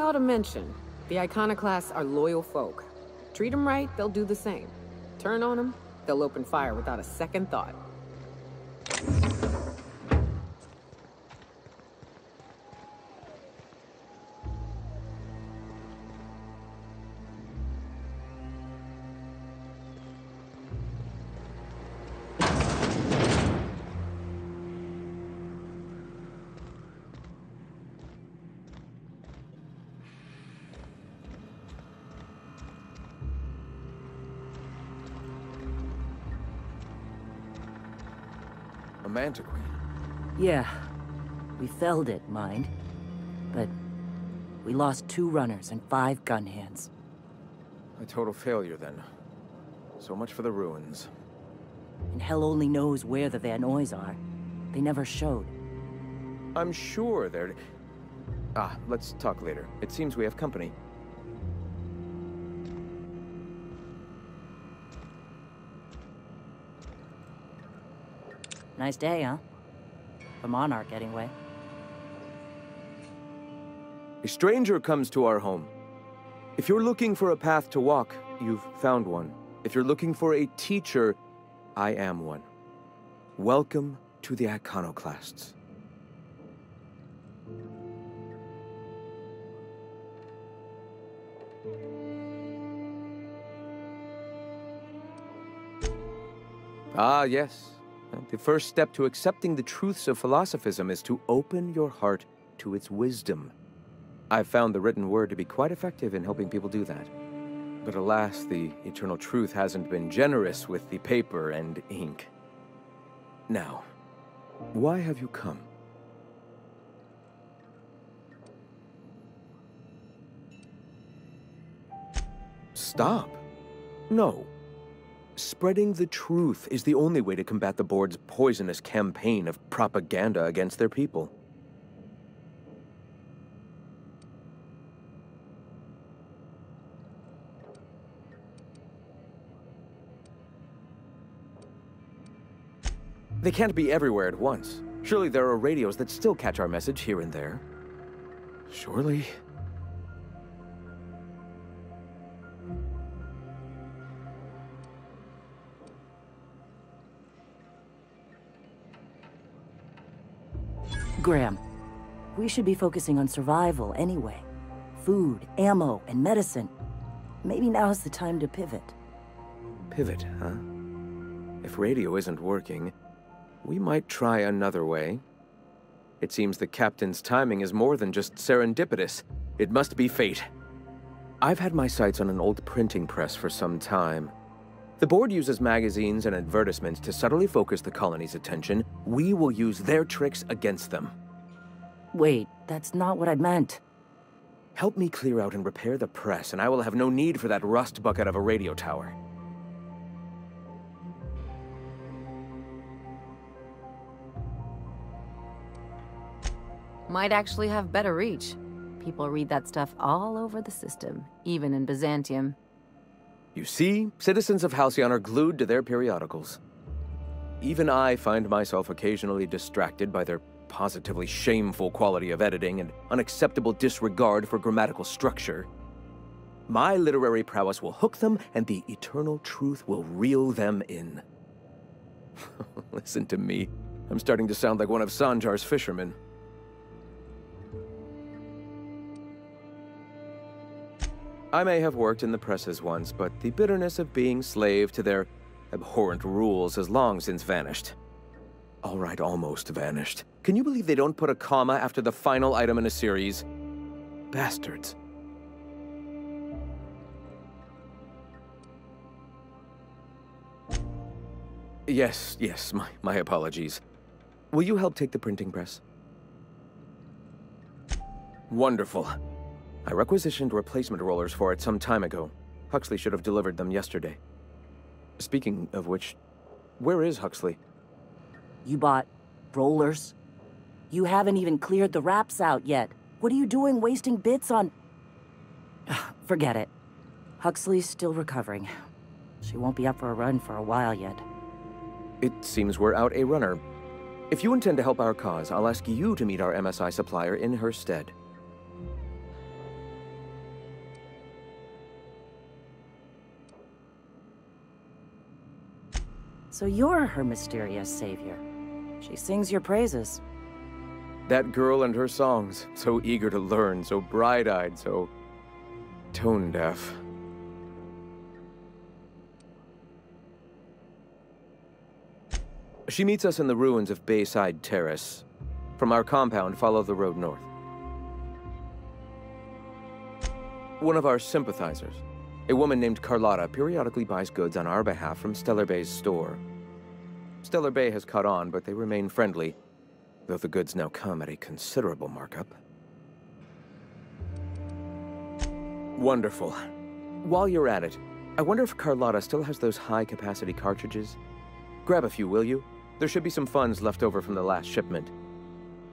ought to mention, the Iconoclasts are loyal folk. Treat them right, they'll do the same. Turn on them, they'll open fire without a second thought. Mantiquine. Yeah. We felled it, mind. But we lost 2 runners and 5 gun hands. A total failure, then. So much for the ruins. And hell only knows where the Van Oys are. They never showed. I'm sure they're... Ah, let's talk later. It seems we have company. Nice day, huh? For Monarch, anyway. A stranger comes to our home. If you're looking for a path to walk, you've found one. If you're looking for a teacher, I am one. Welcome to the Iconoclasts. Ah, yes. The first step to accepting the truths of philosophism is to open your heart to its wisdom. I've found the written word to be quite effective in helping people do that. But alas, the eternal truth hasn't been generous with the paper and ink. Now, why have you come? Stop. No. Spreading the truth is the only way to combat the board's poisonous campaign of propaganda against their people. They can't be everywhere at once. Surely there are radios that still catch our message here and there. Surely... Graham, we should be focusing on survival anyway. Food, ammo, and medicine. Maybe now's the time to pivot. Pivot, huh? If radio isn't working, we might try another way. It seems the captain's timing is more than just serendipitous. It must be fate. I've had my sights on an old printing press for some time. The board uses magazines and advertisements to subtly focus the colony's attention. We will use their tricks against them. Wait, that's not what I meant. Help me clear out and repair the press, and I will have no need for that rust bucket of a radio tower. Might actually have better reach. People read that stuff all over the system, even in Byzantium. You see, citizens of Halcyon are glued to their periodicals. Even I find myself occasionally distracted by their positively shameful quality of editing and unacceptable disregard for grammatical structure. My literary prowess will hook them, and the eternal truth will reel them in. Listen to me. I'm starting to sound like one of Sanjar's fishermen. I may have worked in the presses once, but the bitterness of being slave to their abhorrent rules has long since vanished. All right, almost vanished. Can you believe they don't put a comma after the final item in a series? Bastards. Yes, my apologies. Will you help take the printing press? Wonderful. I requisitioned replacement rollers for it some time ago. Huxley should have delivered them yesterday. Speaking of which, where is Huxley? You bought rollers? You haven't even cleared the wraps out yet. What are you doing wasting bits on... Forget it. Huxley's still recovering. She won't be up for a run for a while yet. It seems we're out a runner. If you intend to help our cause, I'll ask you to meet our MSI supplier in her stead. So you're her mysterious savior. She sings your praises. That girl and her songs, so eager to learn, so bright-eyed, so tone-deaf. She meets us in the ruins of Bayside Terrace. From our compound, follow the road north. One of our sympathizers, a woman named Carlotta, periodically buys goods on our behalf from Stellar Bay's store. Stellar Bay has caught on, but they remain friendly, though the goods now come at a considerable markup. Wonderful. While you're at it, I wonder if Carlotta still has those high-capacity cartridges? Grab a few, will you? There should be some funds left over from the last shipment.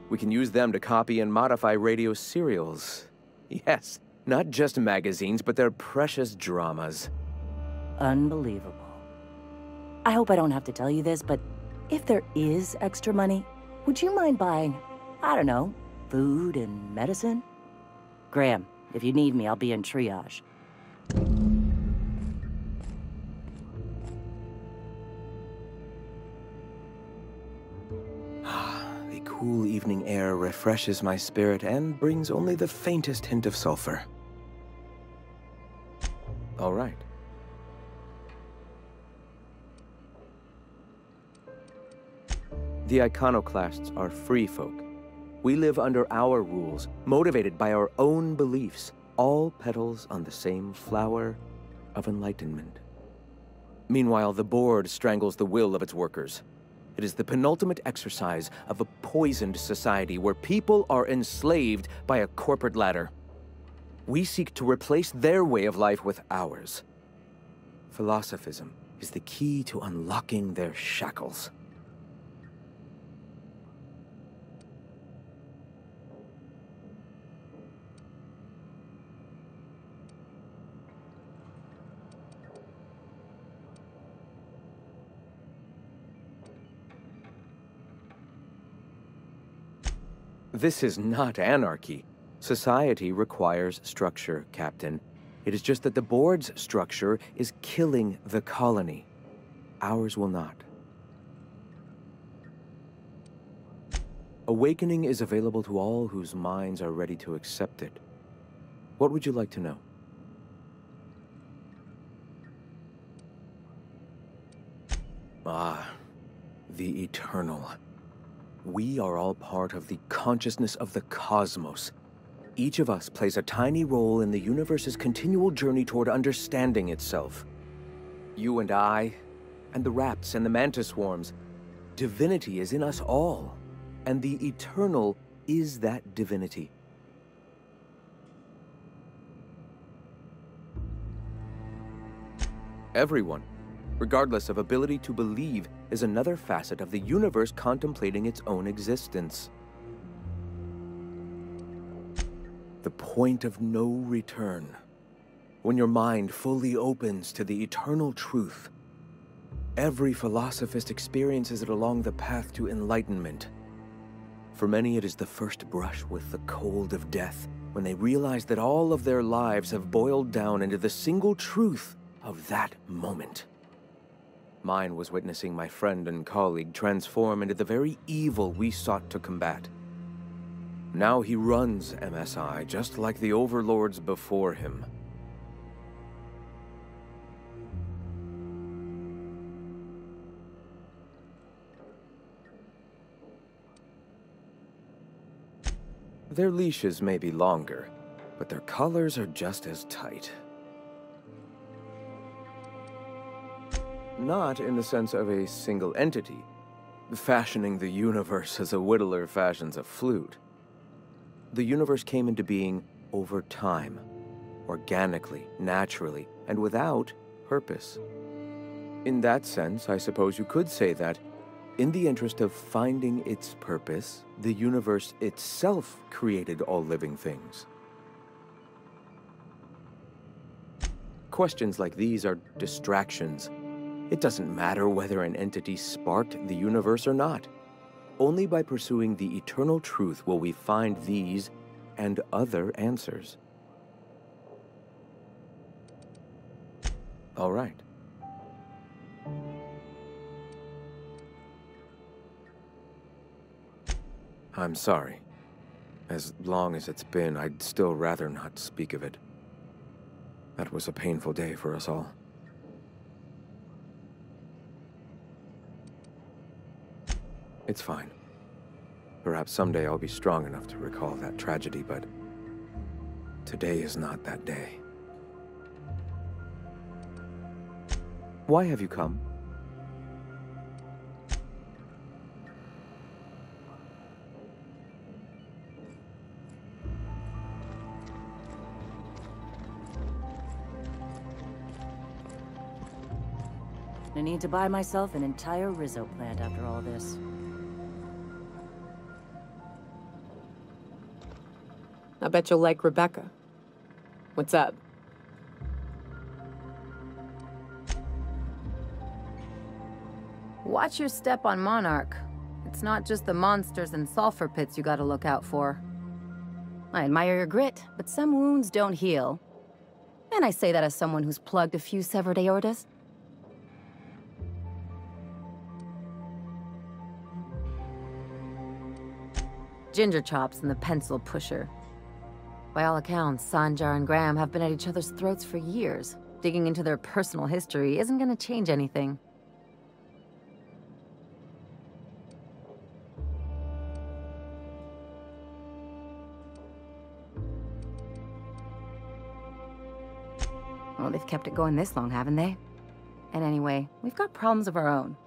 We can use them to copy and modify radio serials. Yes, not just magazines, but their precious dramas. Unbelievable. I hope I don't have to tell you this, but if there is extra money, would you mind buying, I don't know, food and medicine? Graham, if you need me, I'll be in triage. The cool evening air refreshes my spirit and brings only the faintest hint of sulfur. All right. The iconoclasts are free folk. We live under our rules, motivated by our own beliefs, all petals on the same flower of enlightenment. Meanwhile, the board strangles the will of its workers. It is the penultimate exercise of a poisoned society where people are enslaved by a corporate ladder. We seek to replace their way of life with ours. Philosophism is the key to unlocking their shackles. This is not anarchy. Society requires structure, Captain. It is just that the board's structure is killing the colony. Ours will not. Awakening is available to all whose minds are ready to accept it. What would you like to know? Ah, the eternal. We are all part of the consciousness of the cosmos. Each of us plays a tiny role in the universe's continual journey toward understanding itself. You and I, and the rats and the mantis swarms. Divinity is in us all, and the eternal is that divinity. Everyone, regardless of ability to believe, is another facet of the universe contemplating its own existence. The point of no return. When your mind fully opens to the eternal truth. Every philosophist experiences it along the path to enlightenment. For many, it is the first brush with the cold of death, when they realize that all of their lives have boiled down into the single truth of that moment. Mine was witnessing my friend and colleague transform into the very evil we sought to combat. Now he runs MSI just like the overlords before him. Their leashes may be longer, but their collars are just as tight. Not in the sense of a single entity, fashioning the universe as a whittler fashions a flute. The universe came into being over time, organically, naturally, and without purpose. In that sense, I suppose you could say that, in the interest of finding its purpose, the universe itself created all living things. Questions like these are distractions. It doesn't matter whether an entity sparked the universe or not. Only by pursuing the eternal truth will we find these and other answers. All right. I'm sorry. As long as it's been, I'd still rather not speak of it. That was a painful day for us all. It's fine. Perhaps someday I'll be strong enough to recall that tragedy, but today is not that day. Why have you come? I need to buy myself an entire Rizzo plant after all this. I bet you'll like Rebecca. What's up? Watch your step on Monarch. It's not just the monsters and sulfur pits you gotta look out for. I admire your grit, but some wounds don't heal. And I say that as someone who's plugged a few severed aortas. Ginger Chops and the Pencil Pusher. By all accounts, Sanjar and Graham have been at each other's throats for years. Digging into their personal history isn't gonna change anything. Well, they've kept it going this long, haven't they? And anyway, we've got problems of our own.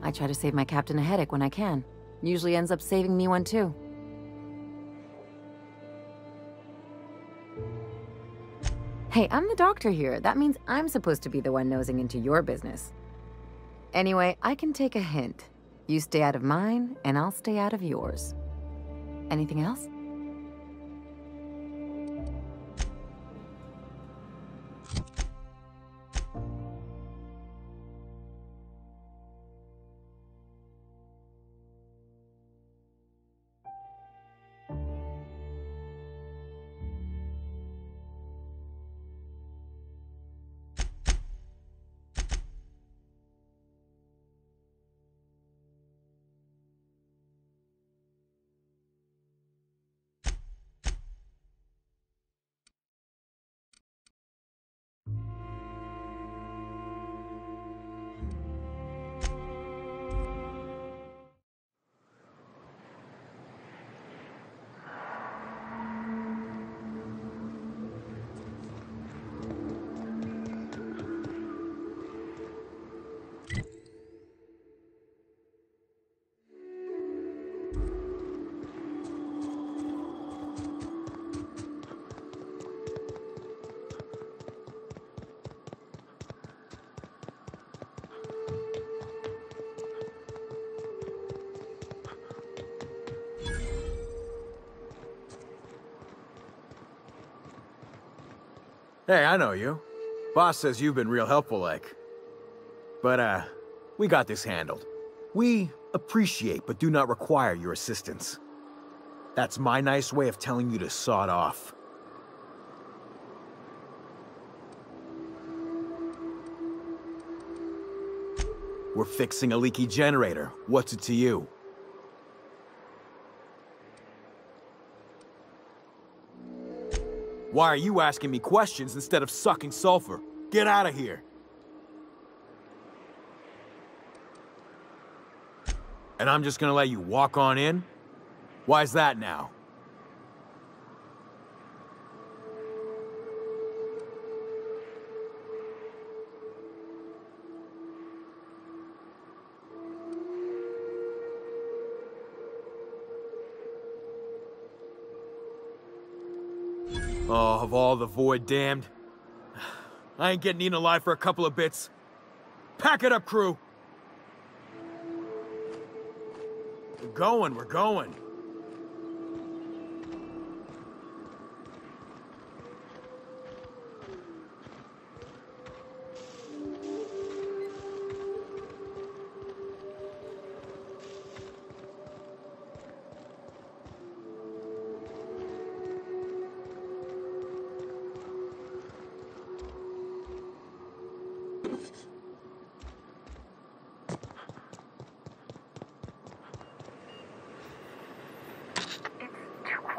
I try to save my captain a headache when I can. Usually ends up saving me one too. Hey, I'm the doctor here. That means I'm supposed to be the one nosing into your business. Anyway, I can take a hint. You stay out of mine, and I'll stay out of yours. Anything else? Hey, I know you. Boss says you've been real helpful, like. But, we got this handled. We appreciate but do not require your assistance. That's my nice way of telling you to sod off. We're fixing a leaky generator. What's it to you? Why are you asking me questions instead of sucking sulfur? Get out of here! And I'm just gonna let you walk on in? Why's that now? Oh, of all the Void damned. I ain't getting eaten alive for a couple of bits. Pack it up, crew! We're going.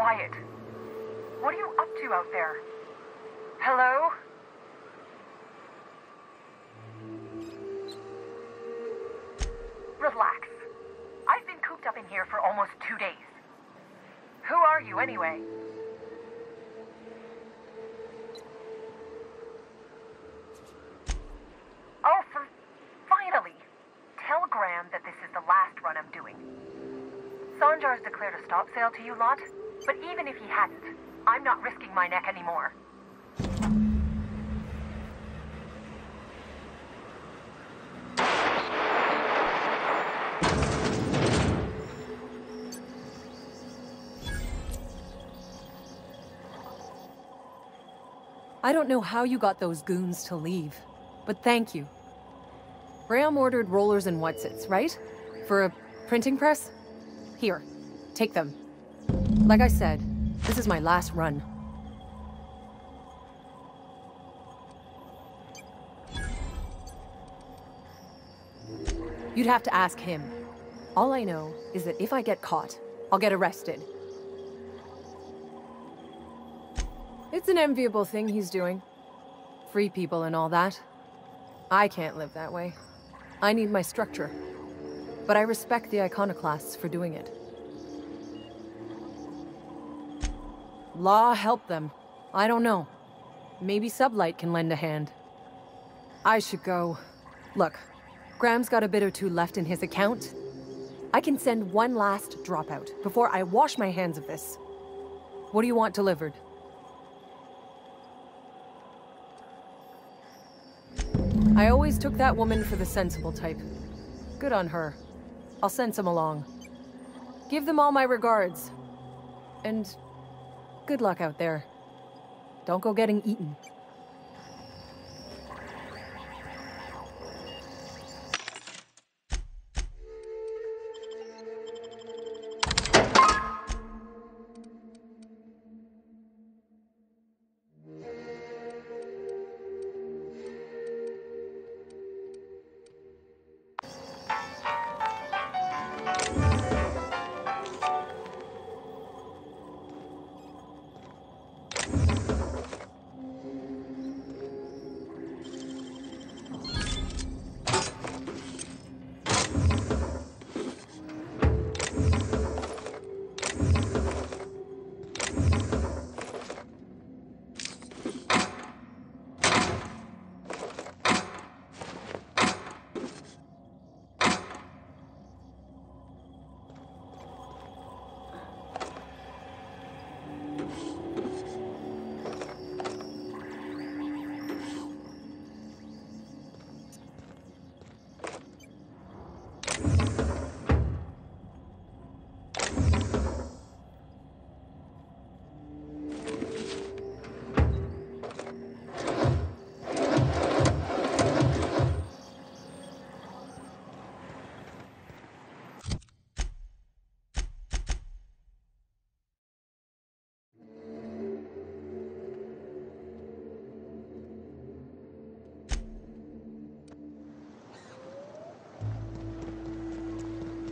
quiet. What are you up to out there? Hello? Relax. I've been cooped up in here for almost 2 days. Who are you, anyway? Oh, finally! Tell Graham that this is the last run I'm doing. Sanjar's declared a stop sale to you lot, but even if he hadn't, I'm not risking my neck anymore. I don't know how you got those goons to leave, but thank you. Graham ordered rollers and whatsits, right? For a printing press? Here, take them. Like I said, this is my last run. You'd have to ask him. All I know is that if I get caught, I'll get arrested. It's an enviable thing he's doing. Free people and all that. I can't live that way. I need my structure. But I respect the iconoclasts for doing it. Law help them. I don't know. Maybe Sublight can lend a hand. I should go. Look, Graham's got a bit or two left in his account. I can send one last dropout before I wash my hands of this. What do you want delivered? I always took that woman for the sensible type. Good on her. I'll send some along. Give them all my regards. And good luck out there. Don't go getting eaten.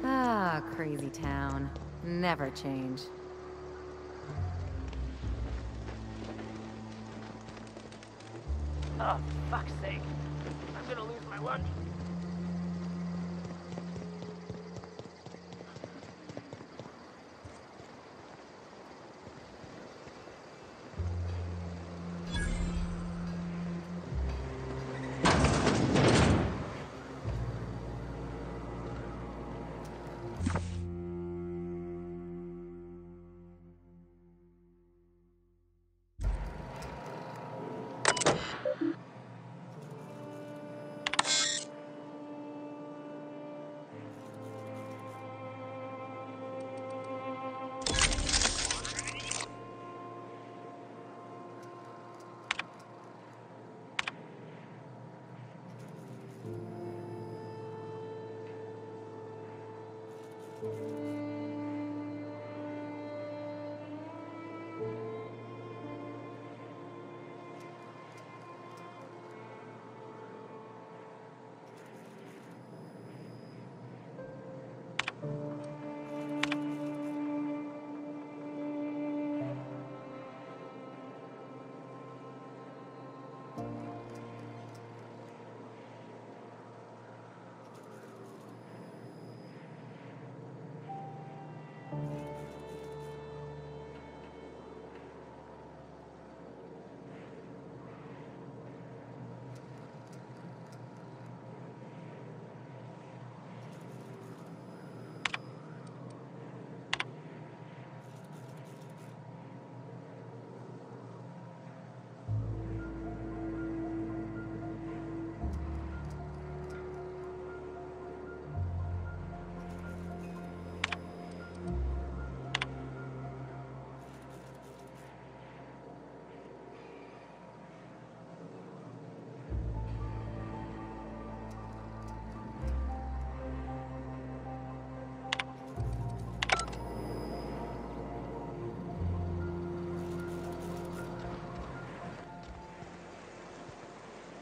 Ah, crazy town. Never change. Oh, fuck's sake. I'm gonna lose my lunch.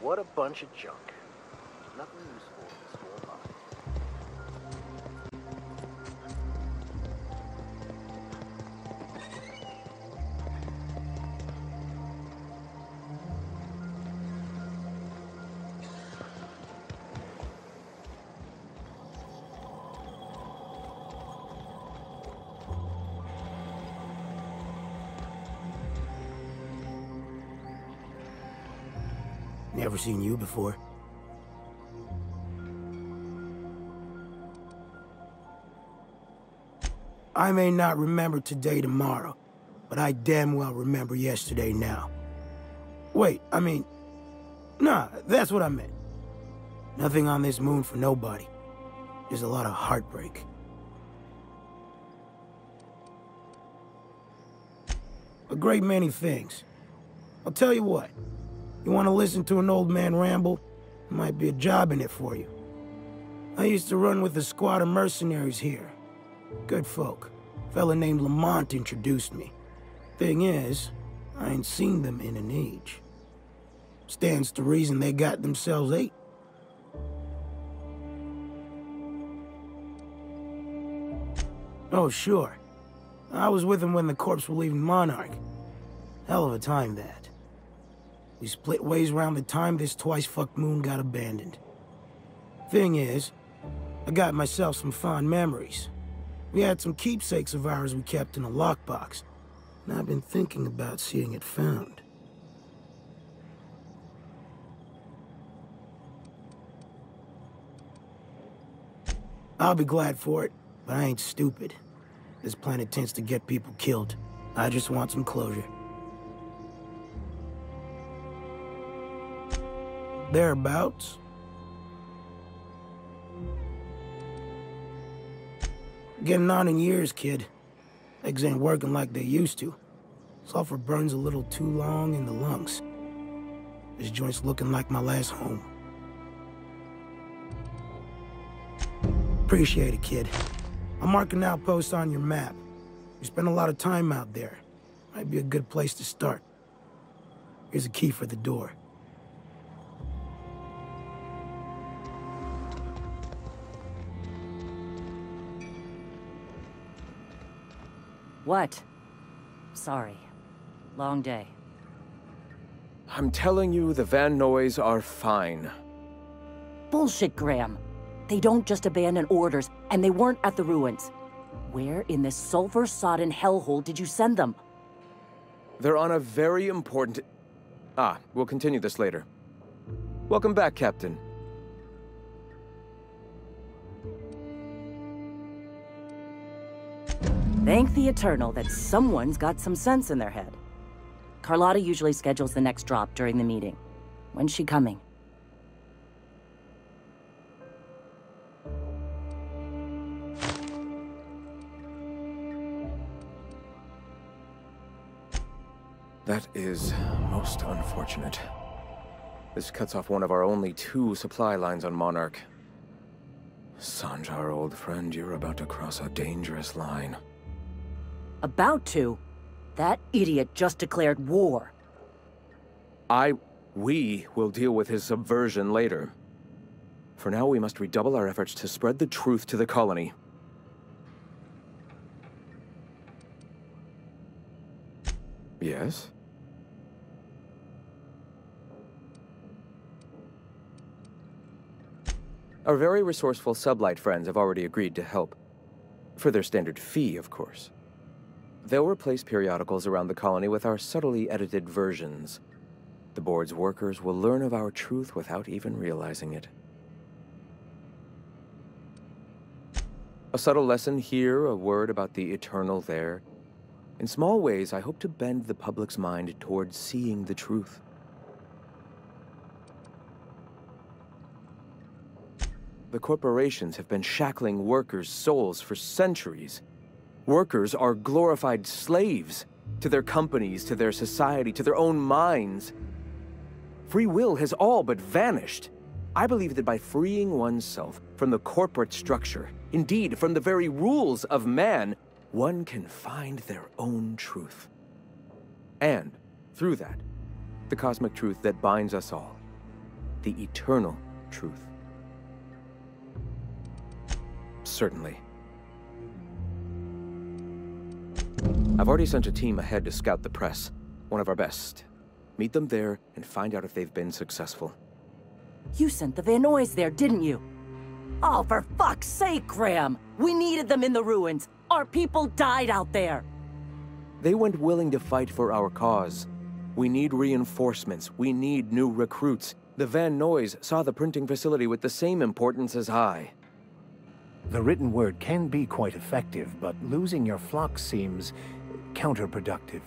What a bunch of junk. Nothing useful in this whole lot. Never seen you before. I may not remember today tomorrow, but I damn well remember yesterday now. Wait, I mean... Nah, that's what I meant. Nothing on this moon for nobody. Just a lot of heartbreak. A great many things. I'll tell you what. You want to listen to an old man ramble? There might be a job in it for you. I used to run with a squad of mercenaries here. Good folk. A fella named Lamont introduced me. Thing is, I ain't seen them in an age. Stands to reason they got themselves ate. Oh, sure. I was with them when the corps were leaving Monarch. Hell of a time, that. We split ways around the time this twice-fucked moon got abandoned. Thing is, I got myself some fond memories. We had some keepsakes of ours we kept in a lockbox, and I've been thinking about seeing it found. I'll be glad for it, but I ain't stupid. This planet tends to get people killed. I just want some closure. Thereabouts. Getting on in years, kid. Legs ain't working like they used to. Sulfur burns a little too long in the lungs. This joint's looking like my last home. Appreciate it, kid. I'm marking outposts on your map. You spend a lot of time out there. Might be a good place to start. Here's a key for the door. What? Sorry. Long day. I'm telling you, the Van Noys are fine. Bullshit, Graham. They don't just abandon orders, and they weren't at the ruins. Where in this sulfur-sodden hellhole did you send them? They're on a very important... we'll continue this later. Welcome back, Captain. Thank the Eternal that someone's got some sense in their head. Carlotta usually schedules the next drop during the meeting. When's she coming? That is most unfortunate. This cuts off one of our only 2 supply lines on Monarch. Sanjar, old friend, you're about to cross a dangerous line. About to? That idiot just declared war. We will deal with his subversion later. For now, we must redouble our efforts to spread the truth to the colony. Yes? Our very resourceful sublight friends have already agreed to help. For their standard fee, of course. They'll replace periodicals around the colony with our subtly edited versions. The board's workers will learn of our truth without even realizing it. A subtle lesson here, a word about the eternal there. In small ways, I hope to bend the public's mind towards seeing the truth. The corporations have been shackling workers' souls for centuries. Workers are glorified slaves to their companies, to their society, to their own minds. Free will has all but vanished. I believe that by freeing oneself from the corporate structure, indeed from the very rules of man, one can find their own truth. And, through that, the cosmic truth that binds us all. the eternal truth. Certainly. I've already sent a team ahead to scout the press. One of our best. Meet them there and find out if they've been successful. You sent the Van Noys there, didn't you? Oh, for fuck's sake, Graham! We needed them in the ruins. Our people died out there. They went willing to fight for our cause. We need reinforcements. We need new recruits. The Van Noys saw the printing facility with the same importance as I. The written word can be quite effective, but losing your flock seems counterproductive.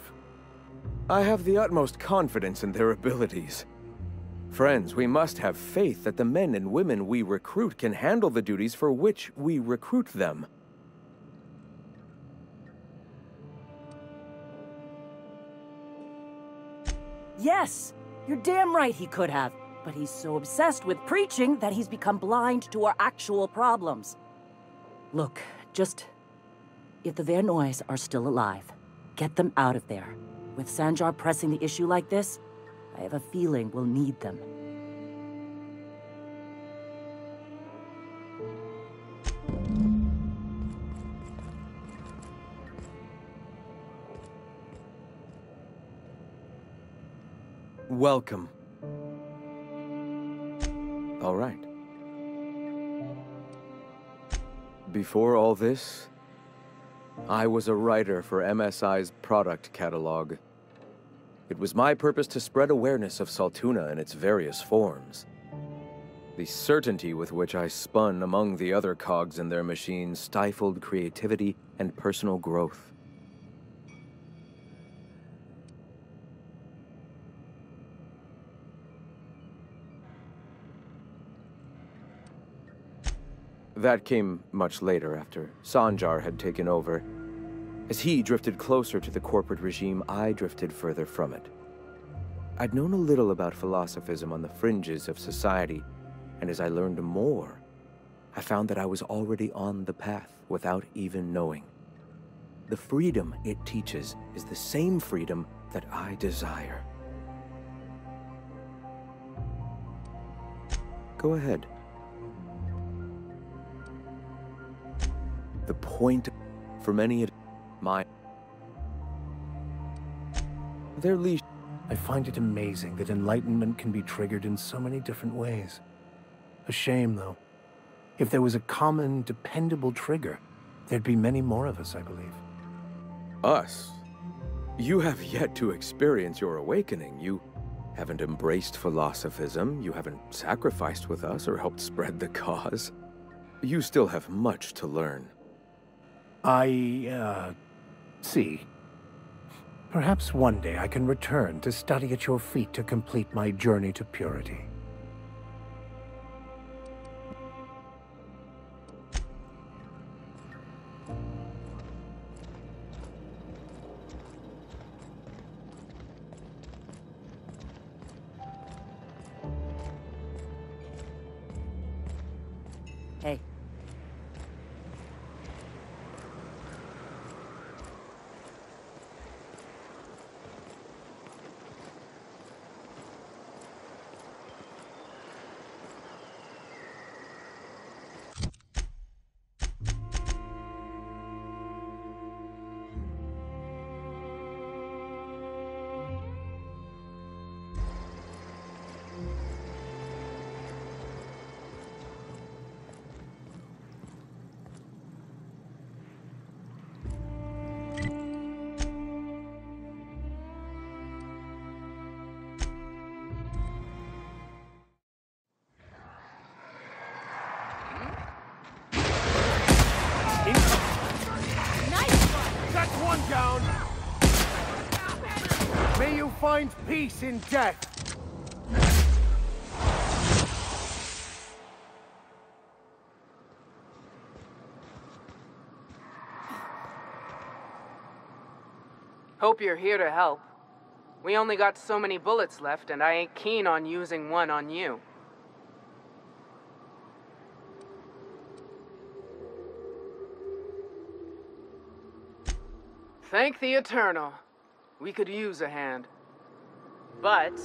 I have the utmost confidence in their abilities. Friends, we must have faith that the men and women we recruit can handle the duties for which we recruit them. Yes! You're damn right he could have. But he's so obsessed with preaching that he's become blind to our actual problems. Look, if the Van Noys are still alive, get them out of there. With Sanjar pressing the issue like this, I have a feeling we'll need them. Welcome. All right. Before all this, I was a writer for MSI's product catalog. It was my purpose to spread awareness of Saltuna in its various forms. The certainty with which I spun among the other cogs in their machine stifled creativity and personal growth. That came much later, after Sanjar had taken over. As he drifted closer to the corporate regime, I drifted further from it. I'd known a little about philosophism on the fringes of society, and as I learned more, I found that I was already on the path without even knowing. The freedom it teaches is the same freedom that I desire. Go ahead. The point for many is their leash. I find it amazing that enlightenment can be triggered in so many different ways. A shame, though. If there was a common, dependable trigger, there'd be many more of us, I believe. Us? You have yet to experience your awakening. You haven't embraced philosophism, you haven't sacrificed with us or helped spread the cause. You still have much to learn. See. Perhaps one day I can return to study at your feet to complete my journey to purity. Hey. Down. May you find peace in death. Hope you're here to help. We only got so many bullets left, and I ain't keen on using one on you. Thank the Eternal. We could use a hand. But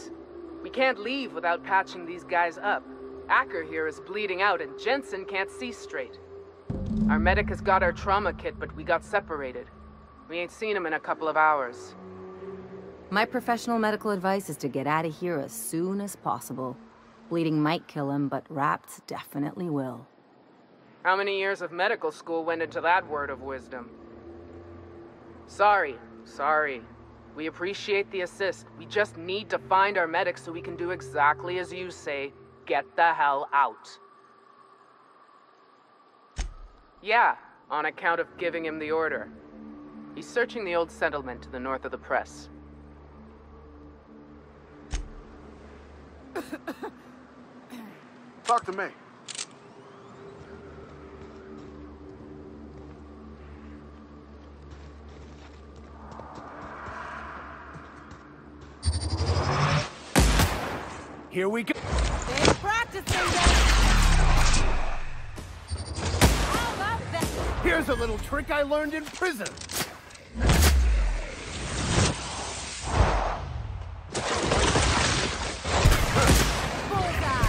We can't leave without patching these guys up. Acker here is bleeding out and Jensen can't see straight. Our medic has got our trauma kit, but we got separated. We ain't seen him in a couple of hours. My professional medical advice is to get out of here as soon as possible. Bleeding might kill him, but wrapped definitely will. How many years of medical school went into that word of wisdom? Sorry. We appreciate the assist. We just need to find our medic so we can do exactly as you say. Get the hell out. Yeah, on account of giving him the order. He's searching the old settlement to the north of the press. Talk to me. Here we go. They're practicing, How about that? Here's a little trick I learned in prison. Bullseye!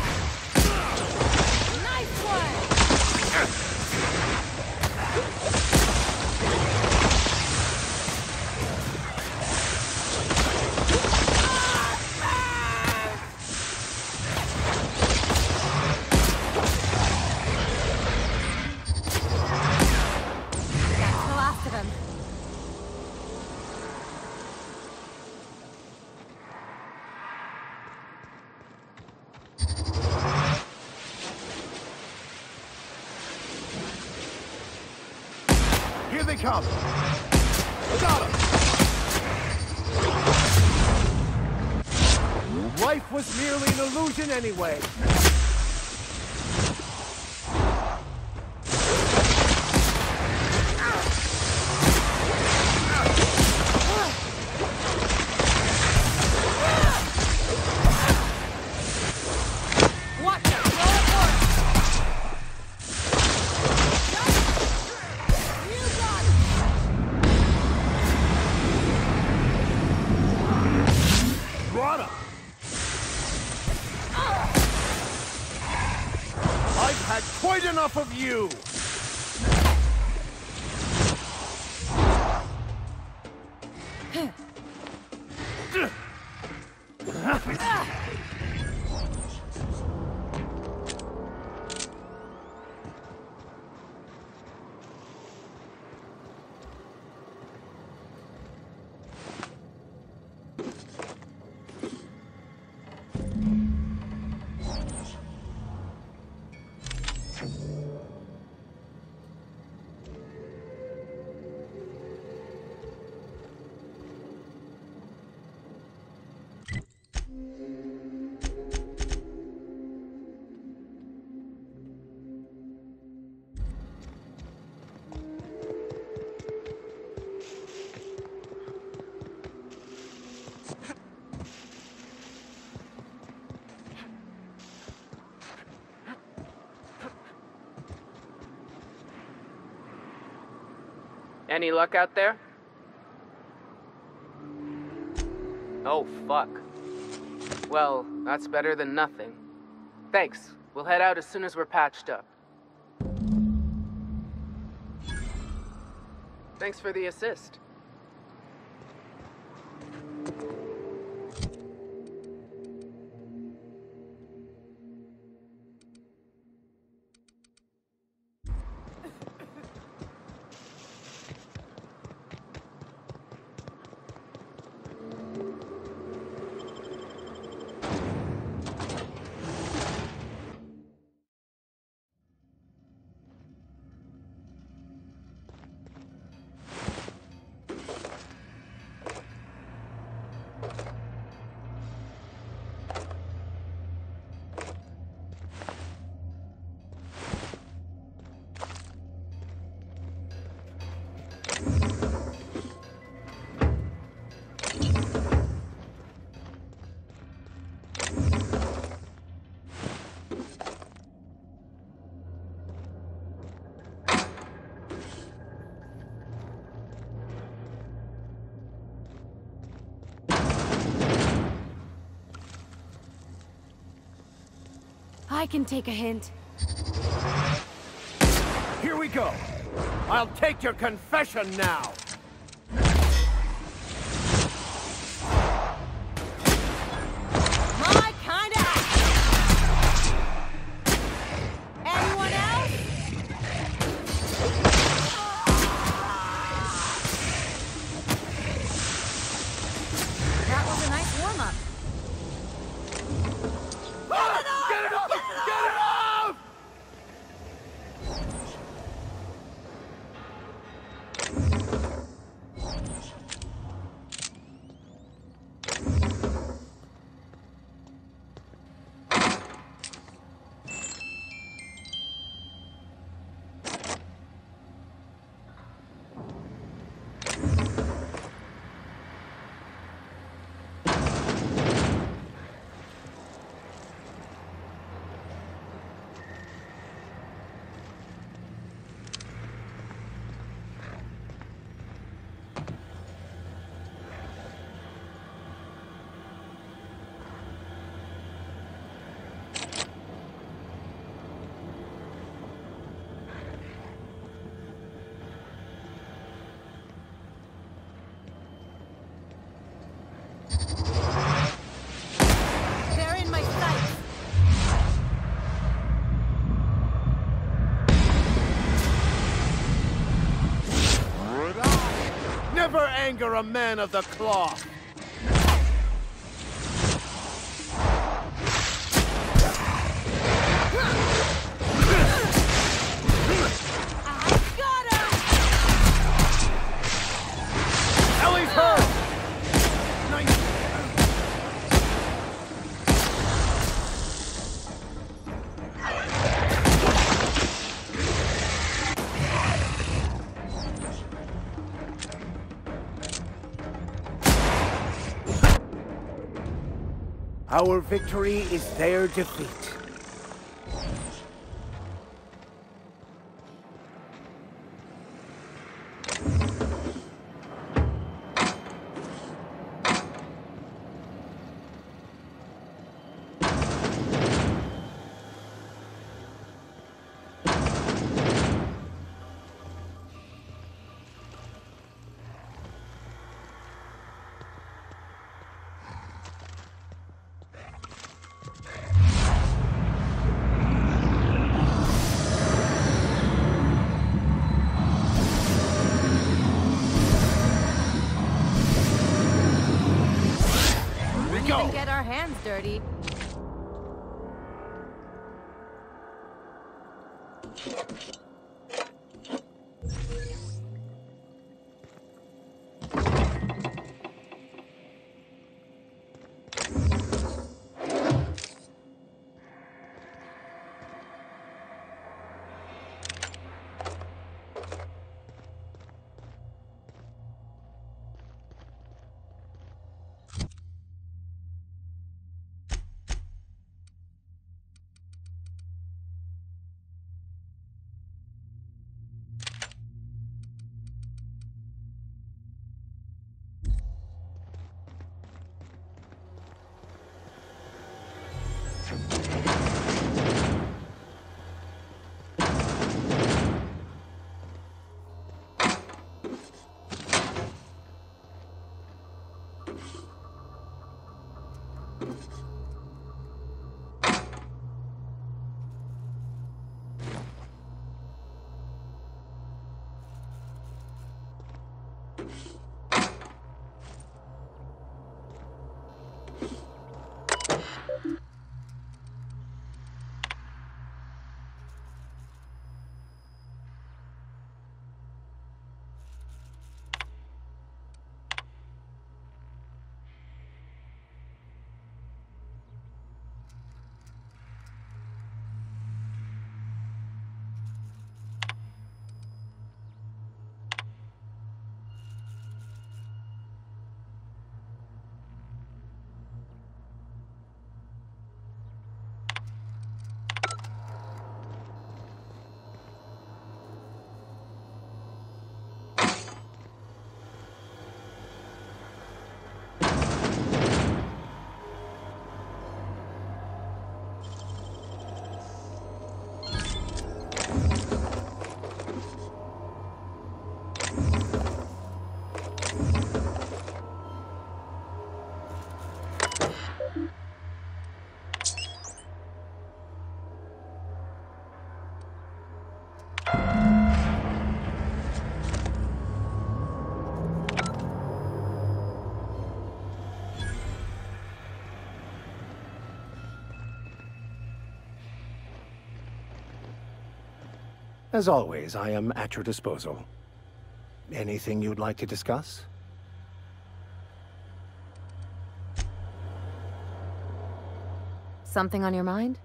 Nice one! That's the last of him. Here they come. Got him. Life was merely an illusion anyway. Watch it! Roll it for You got it! Brought him. I've had quite enough of you. Any luck out there? Oh, fuck. Well, that's better than nothing. Thanks. We'll head out as soon as we're patched up. Thanks for the assist. I can take a hint. Here we go. I'll take your confession now. My kind of action. Anyone else? That was a nice warm-up. Get it off! Get it off! They're in my sights. Never anger a man of the cloth. I got him! Ellie's hurt! Nice. Our victory is their defeat. Even get our hands dirty. As always, I am at your disposal. Anything you'd like to discuss? Something on your mind?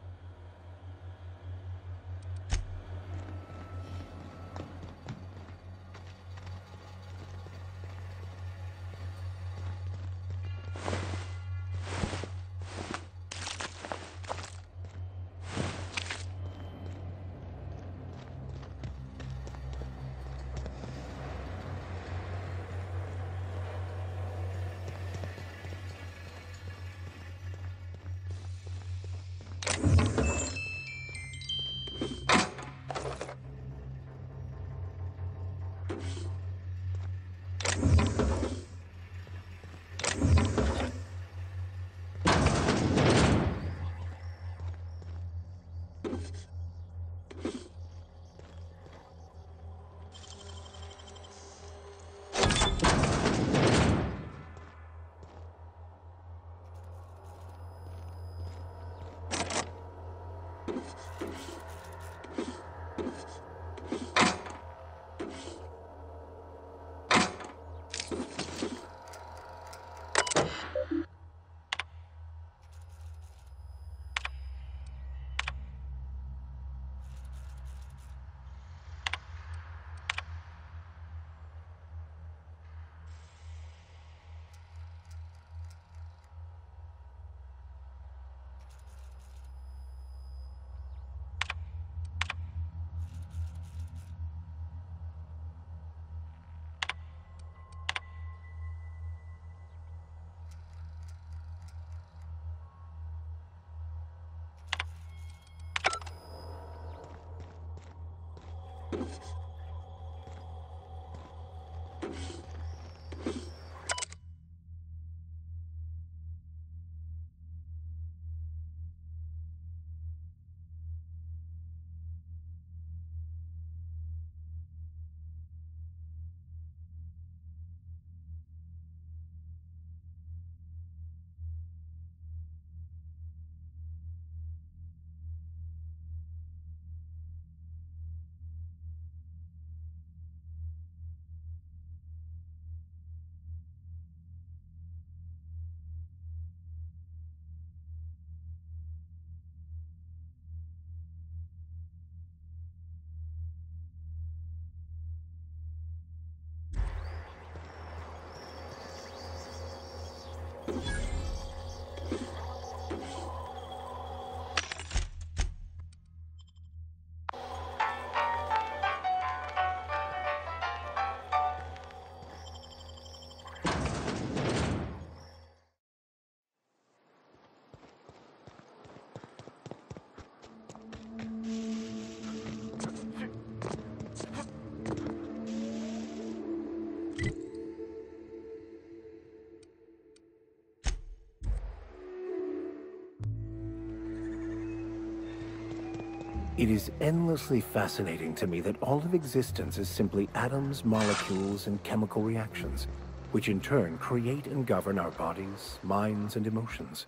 It is endlessly fascinating to me that all of existence is simply atoms, molecules, and chemical reactions, which in turn create and govern our bodies, minds, and emotions.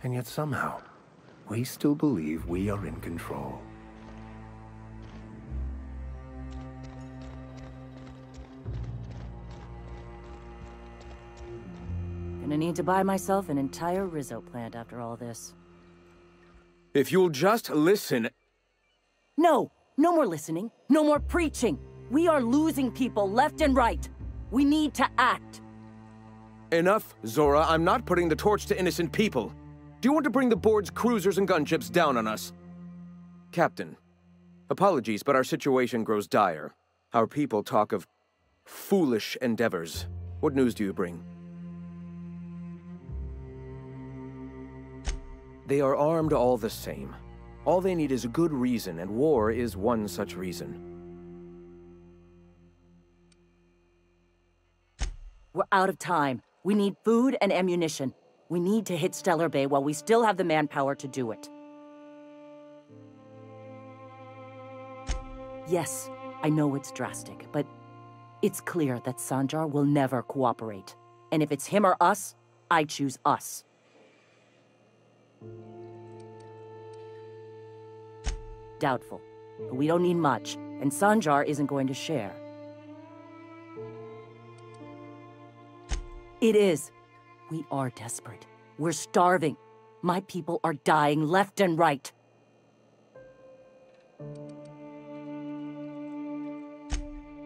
And yet somehow, we still believe we are in control. Gonna need to buy myself an entire Rizzo plant after all this. If you'll just listen... No! No more listening. No more preaching. We are losing people left and right. We need to act. Enough, Zora. I'm not putting the torch to innocent people. Do you want to bring the board's cruisers and gunships down on us? Captain, apologies, but our situation grows dire. Our people talk of foolish endeavors. What news do you bring? They are armed all the same. All they need is a good reason, and war is one such reason. We're out of time. We need food and ammunition. We need to hit Stellar Bay while we still have the manpower to do it. Yes, I know it's drastic, but it's clear that Sanjar will never cooperate. And if it's him or us, I choose us. Doubtful. But we don't need much, and Sanjar isn't going to share. It is. We are desperate. We're starving. My people are dying left and right.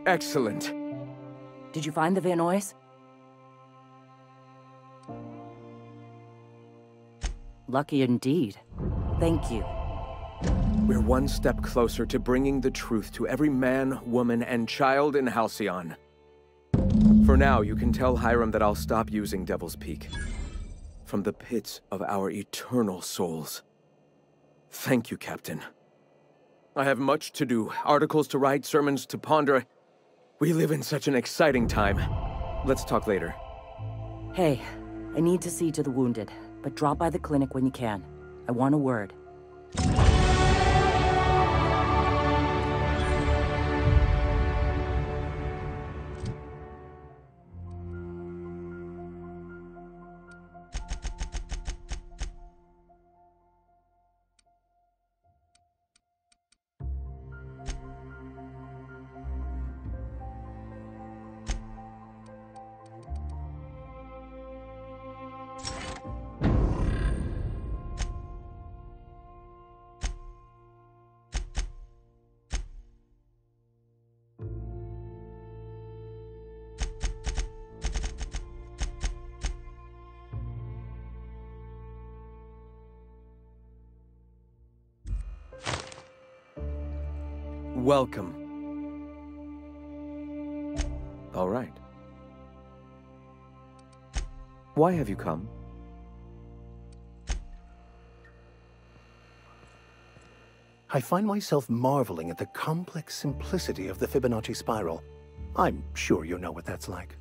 Excellent. Did you find the Vanoys? Lucky indeed. Thank you. We're one step closer to bringing the truth to every man, woman, and child in Halcyon. For now, you can tell Hiram that I'll stop using Devil's Peak. From the pits of our eternal souls. Thank you, Captain. I have much to do, articles to write, sermons to ponder. We live in such an exciting time. Let's talk later. Hey, I need to see to the wounded, but drop by the clinic when you can. I want a word. Welcome. All right. Why have you come? I find myself marveling at the complex simplicity of the Fibonacci spiral. I'm sure you know what that's like.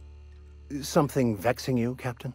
Something vexing you, Captain?